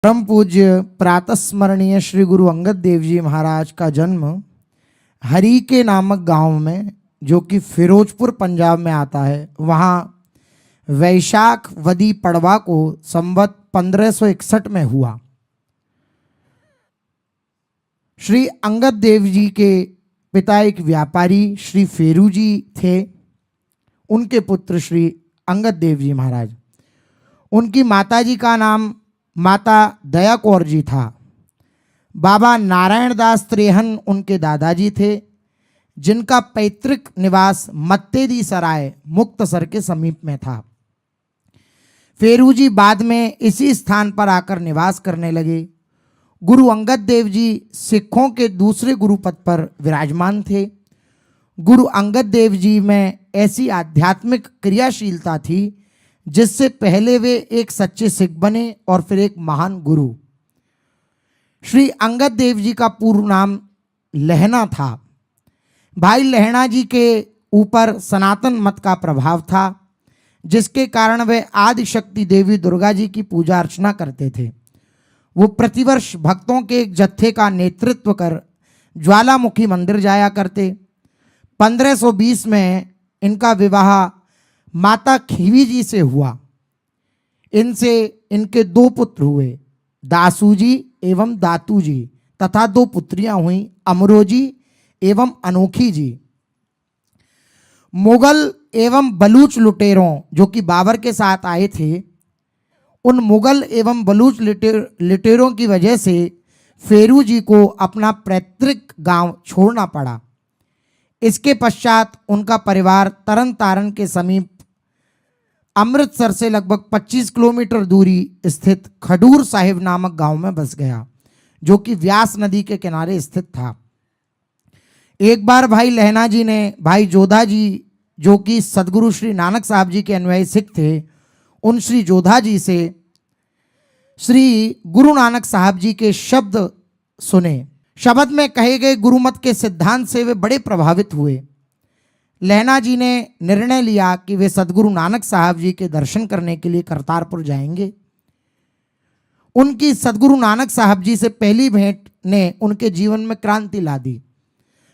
परम पूज्य प्रातस्मरणीय श्री गुरु अंगद देव जी महाराज का जन्म हरी के नामक गांव में, जो कि फिरोजपुर पंजाब में आता है, वहाँ वैशाख वदी पड़वा को संवत 1561 में हुआ। श्री अंगद देव जी के पिता एक व्यापारी श्री फेरू जी थे। उनके पुत्र श्री अंगद देव जी महाराज, उनकी माताजी का नाम माता दया कौर जी था। बाबा नारायण दास त्रेहन उनके दादाजी थे, जिनका पैतृक निवास मत्तेदी सराय मुक्तसर के समीप में था। फेरू जी बाद में इसी स्थान पर आकर निवास करने लगे। गुरु अंगद देव जी सिखों के दूसरे गुरु पद पर विराजमान थे। गुरु अंगद देव जी में ऐसी आध्यात्मिक क्रियाशीलता थी जिससे पहले वे एक सच्चे सिख बने और फिर एक महान गुरु। श्री अंगद देव जी का पूर्व नाम लहना था। भाई लहना जी के ऊपर सनातन मत का प्रभाव था, जिसके कारण वे आदि शक्ति देवी दुर्गा जी की पूजा अर्चना करते थे। वो प्रतिवर्ष भक्तों के एक जत्थे का नेतृत्व कर ज्वालामुखी मंदिर जाया करते। 1520 में इनका विवाह माता खीवी जी से हुआ। इनसे इनके 2 पुत्र हुए, दासू जी एवं दातू जी, तथा 2 पुत्रियां हुई, अमरोजी एवं अनोखी जी। मुगल एवं बलूच लुटेरों जो कि बाबर के साथ आए थे, उन मुगल एवं बलूच लुटेरों की वजह से फेरू जी को अपना पैतृक गांव छोड़ना पड़ा। इसके पश्चात उनका परिवार तरन तारण के समीप अमृतसर से लगभग 25 किलोमीटर दूरी स्थित खडूर साहिब नामक गांव में बस गया, जो कि व्यास नदी के किनारे स्थित था। एक बार भाई लहना जी ने भाई जोधा जी, जो कि सदगुरु श्री नानक साहब जी के अनुयायी सिख थे, उन श्री जोधा जी से श्री गुरु नानक साहब जी के शब्द सुने। शब्द में कहे गए गुरुमत के सिद्धांत से वे बड़े प्रभावित हुए। लहना जी ने निर्णय लिया कि वे सदगुरु नानक साहब जी के दर्शन करने के लिए करतारपुर जाएंगे। उनकी सदगुरु नानक साहब जी से पहली भेंट ने उनके जीवन में क्रांति ला दी।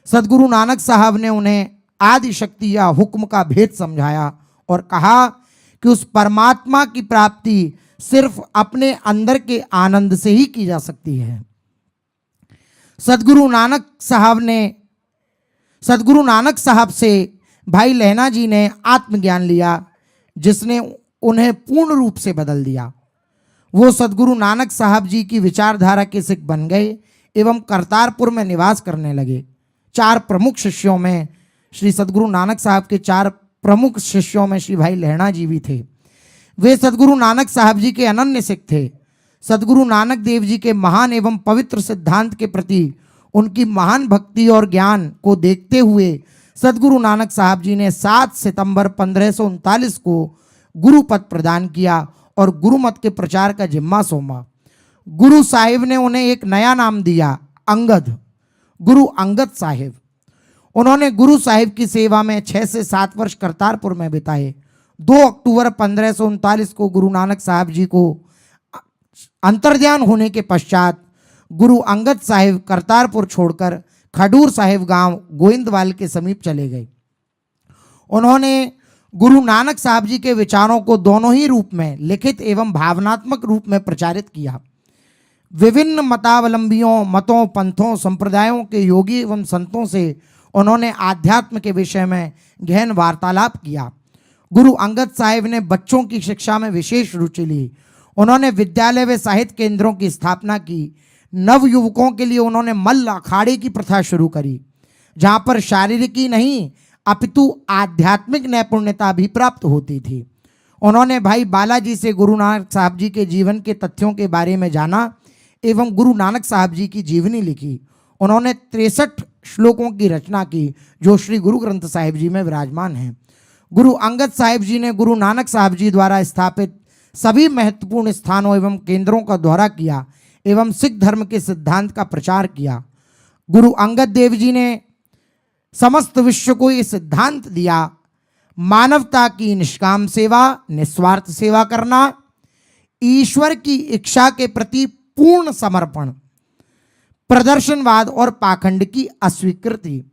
सदगुरु नानक साहब ने उन्हें आदि शक्ति या हुक्म का भेद समझाया और कहा कि उस परमात्मा की प्राप्ति सिर्फ अपने अंदर के आनंद से ही की जा सकती है। सदगुरु नानक साहब से भाई लहना जी ने आत्मज्ञान लिया, जिसने उन्हें पूर्ण रूप से बदल दिया। वो सदगुरु नानक साहब जी की विचारधारा के सिख बन गए एवं करतारपुर में निवास करने लगे। 4 प्रमुख शिष्यों में श्री सदगुरु नानक साहब के 4 प्रमुख शिष्यों में श्री भाई लहना जी भी थे। वे सदगुरु नानक साहब जी के अनन्य सिख थे। सदगुरु नानक देव जी के महान एवं पवित्र सिद्धांत के प्रति उनकी महान भक्ति और ज्ञान को देखते हुए सदगुरु नानक साहब जी ने 7 सितंबर 1539 को गुरु पद प्रदान किया और गुरुमत के प्रचार का जिम्मा सौंपा। गुरु साहिब ने उन्हें एक नया नाम दिया, अंगद, गुरु अंगद साहिब। उन्होंने गुरु साहिब की सेवा में 6 से 7 वर्ष करतारपुर में बिताए। 2 अक्टूबर 1539 को गुरु नानक साहब जी को अंतर्ध्यान होने के पश्चात गुरु अंगद साहिब करतारपुर छोड़कर खडूर साहिब गांव गोविंदवाल के समीप चले गए। उन्होंने गुरु नानक साहब जी के विचारों को दोनों ही रूप में, लिखित एवं भावनात्मक रूप में प्रचारित किया। विभिन्न मतावलंबियों, मतों, पंथों, संप्रदायों के योगी एवं संतों से उन्होंने आध्यात्म के विषय में गहन वार्तालाप किया। गुरु अंगद साहिब ने बच्चों की शिक्षा में विशेष रुचि ली। उन्होंने विद्यालय व साहित्य केंद्रों की स्थापना की। नव युवकों के लिए उन्होंने मल्ल अखाड़े की प्रथा शुरू करी, जहां पर शारीरिक ही नहीं अपितु आध्यात्मिक नैपुण्यता भी प्राप्त होती थी। उन्होंने भाई बालाजी से गुरु नानक साहब जी के जीवन के तथ्यों के बारे में जाना एवं गुरु नानक साहब जी की जीवनी लिखी। उन्होंने 63 श्लोकों की रचना की, जो श्री गुरु ग्रंथ साहिब जी में विराजमान हैं। गुरु अंगद साहिब जी ने गुरु नानक साहब जी द्वारा स्थापित सभी महत्वपूर्ण स्थानों एवं केंद्रों का दौरा किया एवं सिख धर्म के सिद्धांत का प्रचार किया। गुरु अंगद देव जी ने समस्त विश्व को ये सिद्धांत दिया, मानवता की निष्काम सेवा, निस्वार्थ सेवा करना, ईश्वर की इच्छा के प्रति पूर्ण समर्पण, प्रदर्शनवाद और पाखंड की अस्वीकृति।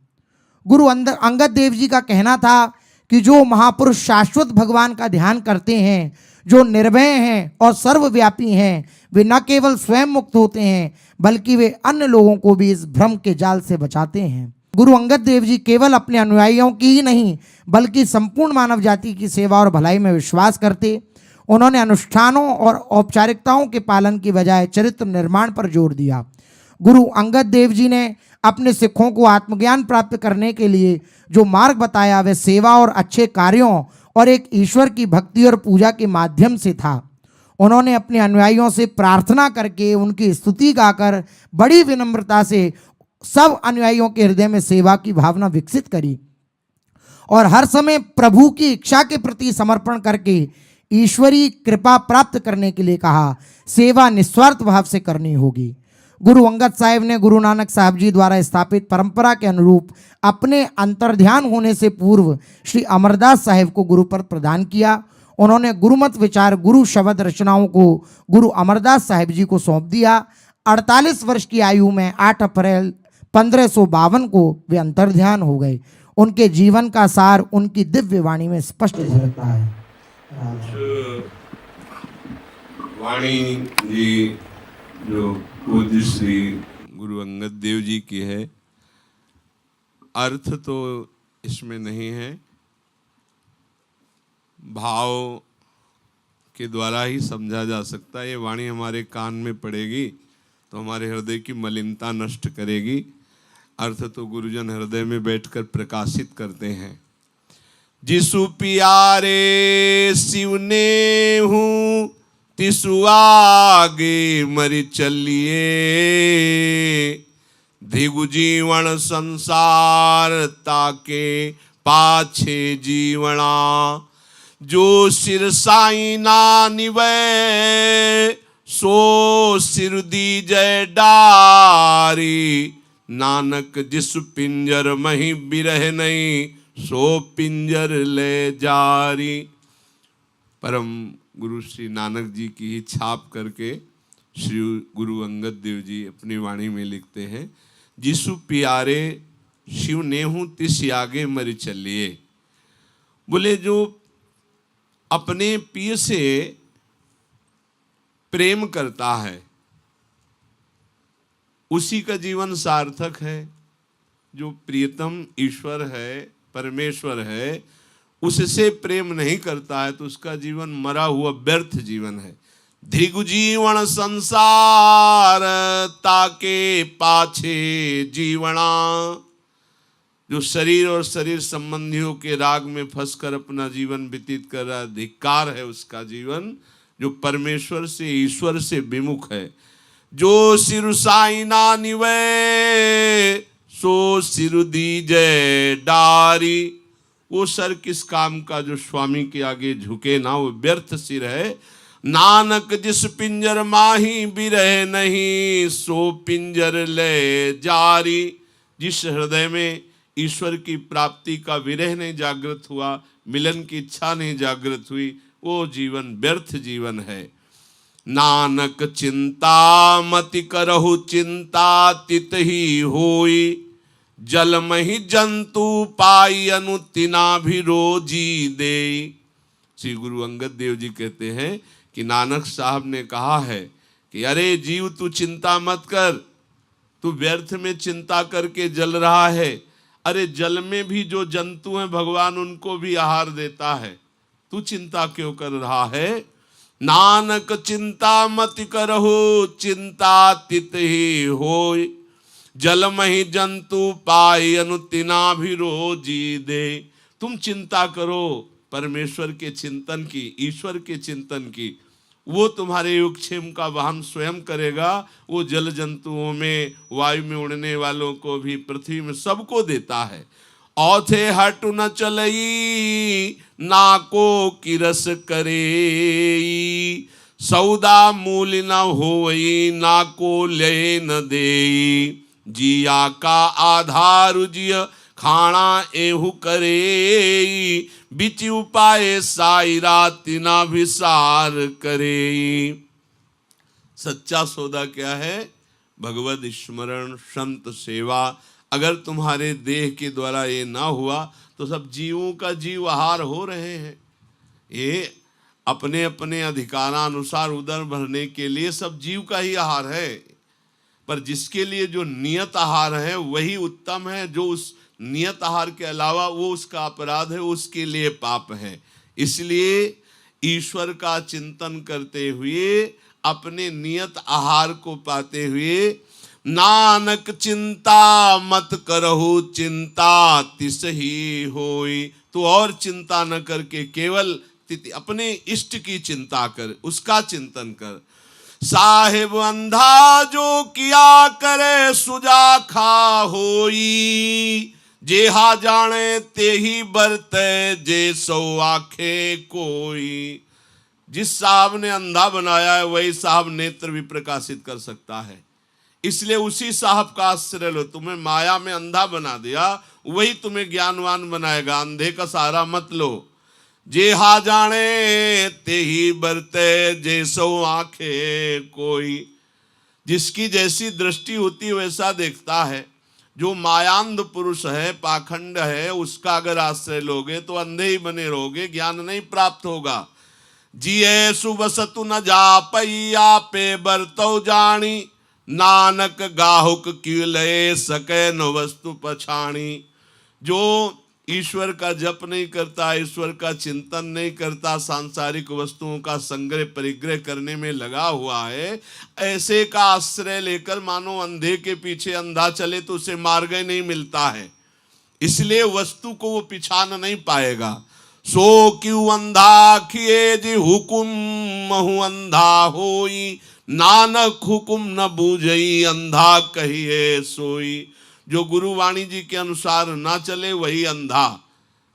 गुरु अंगद देव जी का कहना था कि जो महापुरुष शाश्वत भगवान का ध्यान करते हैं, जो निर्भय हैं और सर्वव्यापी हैं, वे न केवल स्वयं मुक्त होते हैं बल्कि वे अन्य लोगों को भी इस भ्रम के जाल से बचाते हैं। गुरु अंगद देव जी केवल अपने अनुयायियों की ही नहीं बल्कि संपूर्ण मानव जाति की सेवा और भलाई में विश्वास करते। उन्होंने अनुष्ठानों और औपचारिकताओं के पालन की बजाय चरित्र निर्माण पर जोर दिया। गुरु अंगद देव जी ने अपने सिखों को आत्मज्ञान प्राप्त करने के लिए जो मार्ग बताया वह सेवा और अच्छे कार्यों और एक ईश्वर की भक्ति और पूजा के माध्यम से था। उन्होंने अपने अनुयायियों से प्रार्थना करके उनकी स्तुति गाकर बड़ी विनम्रता से सब अनुयायियों के हृदय में सेवा की भावना विकसित करी और हर समय प्रभु की इच्छा के प्रति समर्पण करके ईश्वरीय कृपा प्राप्त करने के लिए कहा। सेवा निस्वार्थ भाव से करनी होगी। गुरु अंगद साहिब ने गुरु नानक साहब जी द्वारा स्थापित परंपरा के अनुरूप अपने अंतर्ध्यान होने से पूर्व श्री अमरदास साहिब को गुरु पद प्रदान किया। उन्होंने गुरुमत विचार गुरु शब्द रचनाओं को गुरु अमरदास साहिब जी को सौंप दिया। 48 वर्ष की आयु में 8 अप्रैल 1552 को वे अंतर्ध्यान हो गए। उनके जीवन का सार उनकी दिव्य वाणी में स्पष्ट झलकता है। वाणी जी जो पूज्य श्री गुरु अंगद देव जी की है, अर्थ तो इसमें नहीं है, भाव के द्वारा ही समझा जा सकता है। ये वाणी हमारे कान में पड़ेगी तो हमारे हृदय की मलिनता नष्ट करेगी। अर्थ तो गुरुजन हृदय में बैठकर प्रकाशित करते हैं। जिसु प्यारे शिव ने हूँ तिसु आगे मरि चलिए, धिगु जीवन संसार ताके पाछे जीवना, जो सिर साई ना निवै सो सिर दीजय डारी, नानक जिस पिंजर मही बिरह नहीं सो पिंजर ले जारी। परम गुरु श्री नानक जी की ही छाप करके श्री गुरु अंगद देव जी अपनी वाणी में लिखते हैं, जिसु प्यारे शिव नेहू तिस आगे मरि चलिए। बोले जो अपने प्रिय से प्रेम करता है उसी का जीवन सार्थक है। जो प्रियतम ईश्वर है, परमेश्वर है, उससे प्रेम नहीं करता है तो उसका जीवन मरा हुआ व्यर्थ जीवन है। धिगु जीवन संसार ताके पाछे जीवना, जो शरीर और शरीर संबंधियों के राग में फंसकर अपना जीवन व्यतीत कर रहा है, धिक्कार है उसका जीवन जो परमेश्वर से ईश्वर से विमुख है। जो सिर साई ना निवै सो सिर दीजय डारी, वो सर किस काम का जो स्वामी के आगे झुके ना, वो व्यर्थ सिर है। नानक जिस पिंजर माही बिरह नहीं सो पिंजर ले जारी, जिस हृदय में ईश्वर की प्राप्ति का विरह नहीं जागृत हुआ, मिलन की इच्छा नहीं जागृत हुई, वो जीवन व्यर्थ जीवन है। नानक चिंता मति करहु चिंतातीत ही होई, जल मही जंतु पाई अनु तिना भी रोजी दे। श्री गुरु अंगद देव जी कहते हैं कि नानक साहब ने कहा है कि अरे जीव तू चिंता मत कर, तू व्यर्थ में चिंता करके जल रहा है। अरे जल में भी जो जंतु हैं भगवान उनको भी आहार देता है, तू चिंता क्यों कर रहा है। नानक चिंता मत करहु चिंतातीत ही होय, जल मही जंतु पाई अनु तिना भी रोजी दे। तुम चिंता करो परमेश्वर के चिंतन की, ईश्वर के चिंतन की, वो तुम्हारे योगक्षेम का वहन स्वयं करेगा। वो जल जंतुओं में, वायु में उड़ने वालों को भी, पृथ्वी में सबको देता है। औथे हट न चलई ना को किरस करे, सौदा मूल न होई ना को ले न दे। जिया का आधार जिय खाना एहु करे, बिच उपाय साईरा तिना विसार करे। सच्चा सौदा क्या है? भगवत स्मरण, संत सेवा। अगर तुम्हारे देह के द्वारा ये ना हुआ तो सब जीवों का जीव आहार हो रहे हैं। ये अपने अपने अधिकारानुसार उदर भरने के लिए सब जीव का ही आहार है, पर जिसके लिए जो नियत आहार है वही उत्तम है। जो उस नियत आहार के अलावा वो उसका अपराध है, उसके लिए पाप है। इसलिए ईश्वर का चिंतन करते हुए, अपने नियत आहार को पाते हुए, नानक चिंता मत करहु चिंता तिस ही होई। तो और चिंता न करके केवल अपने इष्ट की चिंता कर, उसका चिंतन कर। साहिब अंधा जो किया करे सुजा खा होई। जेहा जाने ते ही बरते जे सो आखे कोई। जिस साहब ने अंधा बनाया है वही साहब नेत्र भी प्रकाशित कर सकता है। इसलिए उसी साहब का आश्रय लो। तुम्हें माया में अंधा बना दिया, वही तुम्हें ज्ञानवान बनाएगा। अंधे का सहारा मत लो। जेहा जाने ते ही बरते जैसो आंखे कोई। जिसकी जैसी दृष्टि होती है वैसा देखता है। जो मायांध पुरुष है, पाखंड है, उसका अगर आश्रय लोगे तो अंधे ही बने रहोगे, ज्ञान नहीं प्राप्त होगा। जिये सुबसतु न जा पैया पे बरतौ जानी। नानक गाहुक क्यों लय सके न वस्तु पछाणी। जो ईश्वर का जप नहीं करता, ईश्वर का चिंतन नहीं करता, सांसारिक वस्तुओं का संग्रह परिग्रह करने में लगा हुआ है, ऐसे का आश्रय लेकर मानो अंधे के पीछे अंधा चले तो उसे मार्ग नहीं मिलता है। इसलिए वस्तु को वो पिछान नहीं पाएगा। सो क्यों अंधा किए जी हुकुम महु अंधा होई। नानक हुकुम न बूझई अंधा कहिए सोई। जो गुरु वाणी जी के अनुसार ना चले वही अंधा,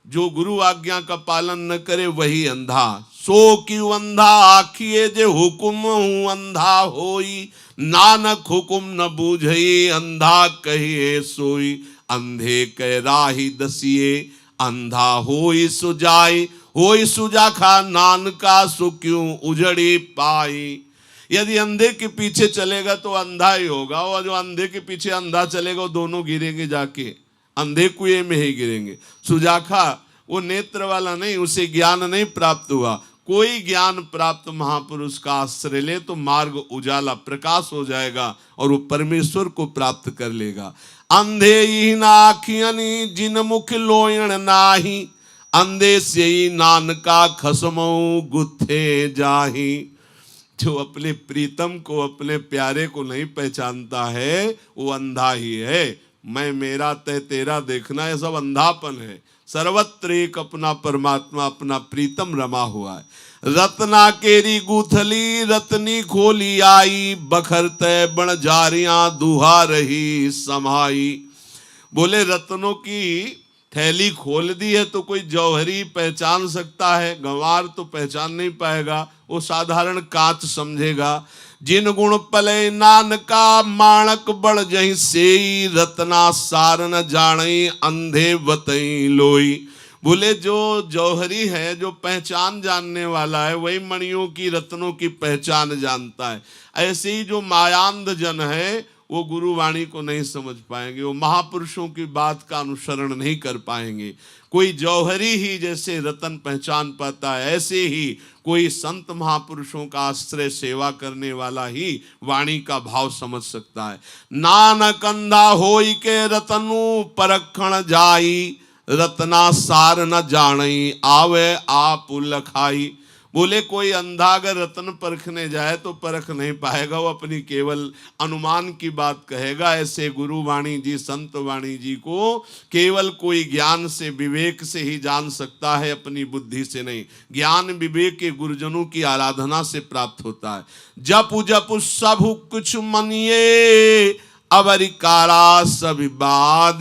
जो गुरु आज्ञा का पालन न करे वही अंधा। सो क्यों अंधा आखिए जे हुकुम हूँ अंधा होई। नानक हुकुम न बूझई अंधा कहिए सोई। अंधे कह राही दसिए अंधा होई सुजाई। होई सुजा खा नानका सो क्यों उजड़ी पाई। यदि अंधे के पीछे चलेगा तो अंधा ही होगा, और जो अंधे के पीछे अंधा चलेगा वो दोनों गिरेंगे, जाके अंधे कुएं में ही गिरेंगे। सुजाखा वो नेत्र वाला नहीं, उसे ज्ञान नहीं प्राप्त हुआ। कोई ज्ञान प्राप्त महापुरुष का आश्रय ले तो मार्ग उजाला प्रकाश हो जाएगा और वो परमेश्वर को प्राप्त कर लेगा। अंधे ही नाखियनी जिन मुख लोयण नाही। अंधे से ही नानका खसमऊ गुत्थे जाही। जो अपने प्रीतम को, अपने प्यारे को नहीं पहचानता है वो अंधा ही है। मैं मेरा तय तेरा देखना ये सब अंधापन है। सर्वत्र एक अपना परमात्मा, अपना प्रीतम रमा हुआ है। रत्ना केरी गूथली रत्नी खोली आई। बखरते बण जारियां दुहा रही समाई। बोले रत्नों की थैली खोल दी है तो कोई जौहरी पहचान सकता है, गंवार तो पहचान नहीं पाएगा, वो साधारण कांच समझेगा। जिन गुण पले नानका माणक बड़ जही सेई। रत्ना सार न जाणई अंधे बतई लोई। बोले जो जौहरी है, जो पहचान जानने वाला है, वही मणियों की, रत्नों की पहचान जानता है। ऐसे ही जो मायांध जन है वो गुरु वाणी को नहीं समझ पाएंगे, वो महापुरुषों की बात का अनुसरण नहीं कर पाएंगे। कोई जौहरी ही जैसे रतन पहचान पाता है, ऐसे ही कोई संत महापुरुषों का आश्रय सेवा करने वाला ही वाणी का भाव समझ सकता है। नानक अंधा होई के रतनु परखण जाई। रत्ना सार न जाणई आवे आप लखाई। बोले कोई अंधा अगर रत्न परखने जाए तो परख नहीं पाएगा, वो अपनी केवल अनुमान की बात कहेगा। ऐसे गुरु वाणी जी, संत वाणी जी को केवल कोई ज्ञान से, विवेक से ही जान सकता है, अपनी बुद्धि से नहीं। ज्ञान विवेक के गुरुजनों की आराधना से प्राप्त होता है। जपु जपु सब कुछ मनिए अवरिकारा सभी बाद।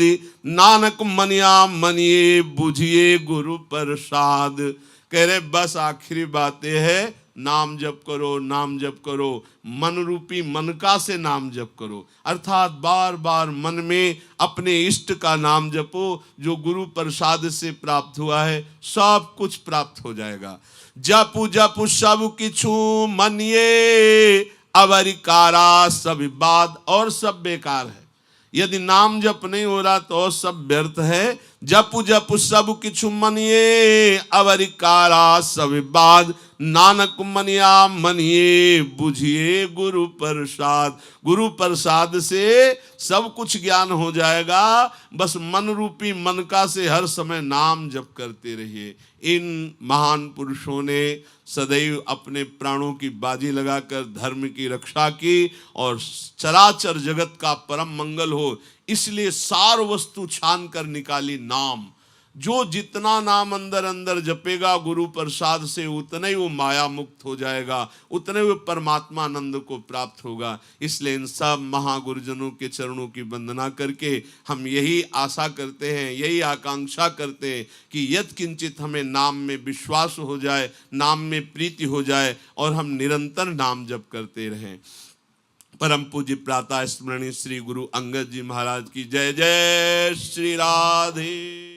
नानक मनिया मनिए बुझिए गुरु प्रसाद। कह रहे बस आखिरी बातें है, नाम जप करो, नाम जप करो। मन रूपी मनका से नाम जप करो, अर्थात बार बार मन में अपने इष्ट का नाम जपो। जो गुरु प्रसाद से प्राप्त हुआ है सब कुछ प्राप्त हो जाएगा। जपु जपु सब किछु मनिए, अवरिकारा सब बात, और सब बेकार है। यदि नाम जप नहीं हो रहा तो सब व्यर्थ है। जपु जपु सब किछु मनिए, अवरिकारा सब बात, नानक मनिया मनिए, बुझिए गुरु प्रसाद। गुरु प्रसाद से सब कुछ ज्ञान हो जाएगा। बस मन रूपी मनका से हर समय नाम जप करते रहिए। इन महान पुरुषों ने सदैव अपने प्राणों की बाजी लगाकर धर्म की रक्षा की और चराचर जगत का परम मंगल हो, इसलिए सार वस्तु छान कर निकाली नाम। जो जितना नाम अंदर अंदर जपेगा गुरु प्रसाद से, उतने ही वो माया मुक्त हो जाएगा, उतने वो परमात्मा आनंद को प्राप्त होगा। इसलिए इन सब महागुरुजनों के चरणों की वंदना करके हम यही आशा करते हैं, यही आकांक्षा करते हैं कि यत् किंचित हमें नाम में विश्वास हो जाए, नाम में प्रीति हो जाए और हम निरंतर नाम जप करते रहें। परम पूज्य प्रातः स्मरणीय श्री गुरु अंगद जी महाराज की जय। जय श्री राधे।